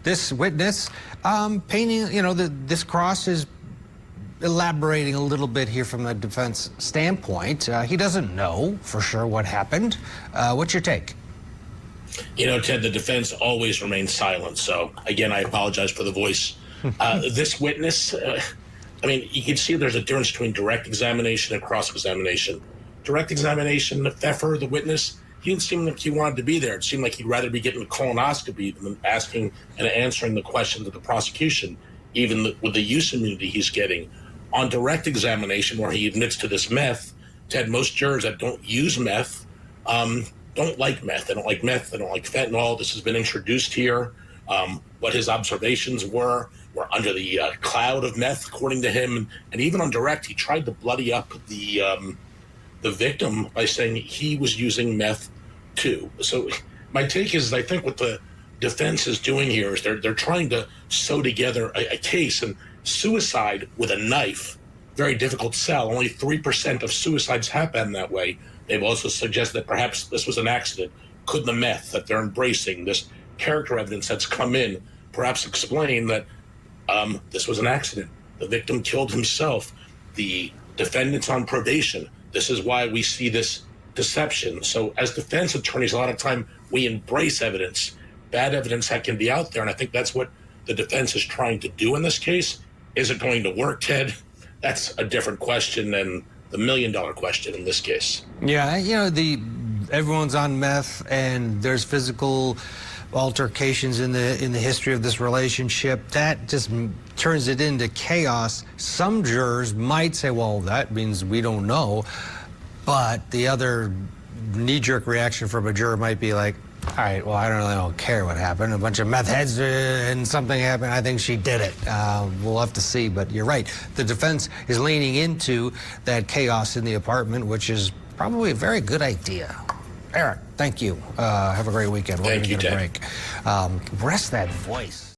this witness painting, this cross is elaborating a little bit here from a defense standpoint. He doesn't know for sure what happened. What's your take? Ted, the defense always remains silent. So, again, I apologize for the voice. This witness, you can see there's a difference between direct examination and cross-examination. Direct examination, Pfeffer, the witness, he didn't seem like he wanted to be there. It seemed like he'd rather be getting a colonoscopy than asking and answering the questions of the prosecution, even with the use immunity he's getting. On direct examination, where he admits to this meth, Ted, most jurors that don't use meth don't like meth. They don't like meth. They don't like fentanyl. This has been introduced here. What his observations were under the cloud of meth, according to him. And even on direct, he tried to bloody up the victim by saying he was using meth too. So my take is, I think what the defense is doing here is they're trying to sew together a case. And suicide with a knife, very difficult sell. Only 3% of suicides happen that way. They've also suggested that perhaps this was an accident. Could the meth that they're embracing, this character evidence that's come in, perhaps explain that this was an accident? The victim killed himself. The defendant's on probation. This is why we see this deception. So as defense attorneys, a lot of time we embrace evidence, bad evidence that can be out there. And I think that's what the defense is trying to do in this case. Is it going to work, Ted? That's a different question than the $1 million question in this case. Yeah, everyone's on meth, and there's physical altercations in the history of this relationship. That just turns it into chaos. Some jurors might say, well, that means we don't know. But the other knee-jerk reaction from a juror might be like, all right, well, I don't care what happened. A bunch of meth heads and something happened. I think she did it. We'll have to see, but you're right. The defense is leaning into that chaos in the apartment, which is probably a very good idea. Eric, thank you. Have a great weekend. We're going to get a break. Rest that voice.